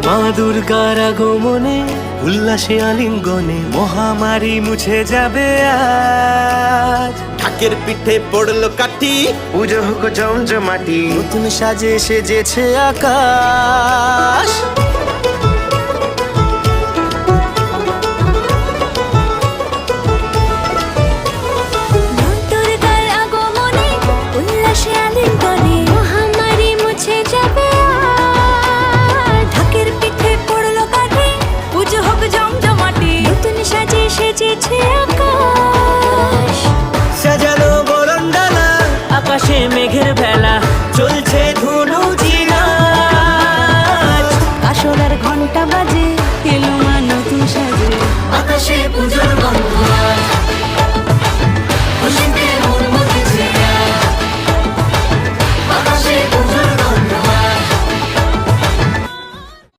মা দুর্গার আগমনে উল্লাসে আলিঙ্গনে মহামারী মুছে যাবে আজ। ঢাকের পিঠে পড়লো কাঠি, পুজো হোক জমজমাটি, নতুন সাজে সেজেছে আকাশ। সাজানো বরণডালা, আকাশে মেঘের ভেলা, চলছে ধুনুচি নাচ। কাসরের ঘন্টা বাজে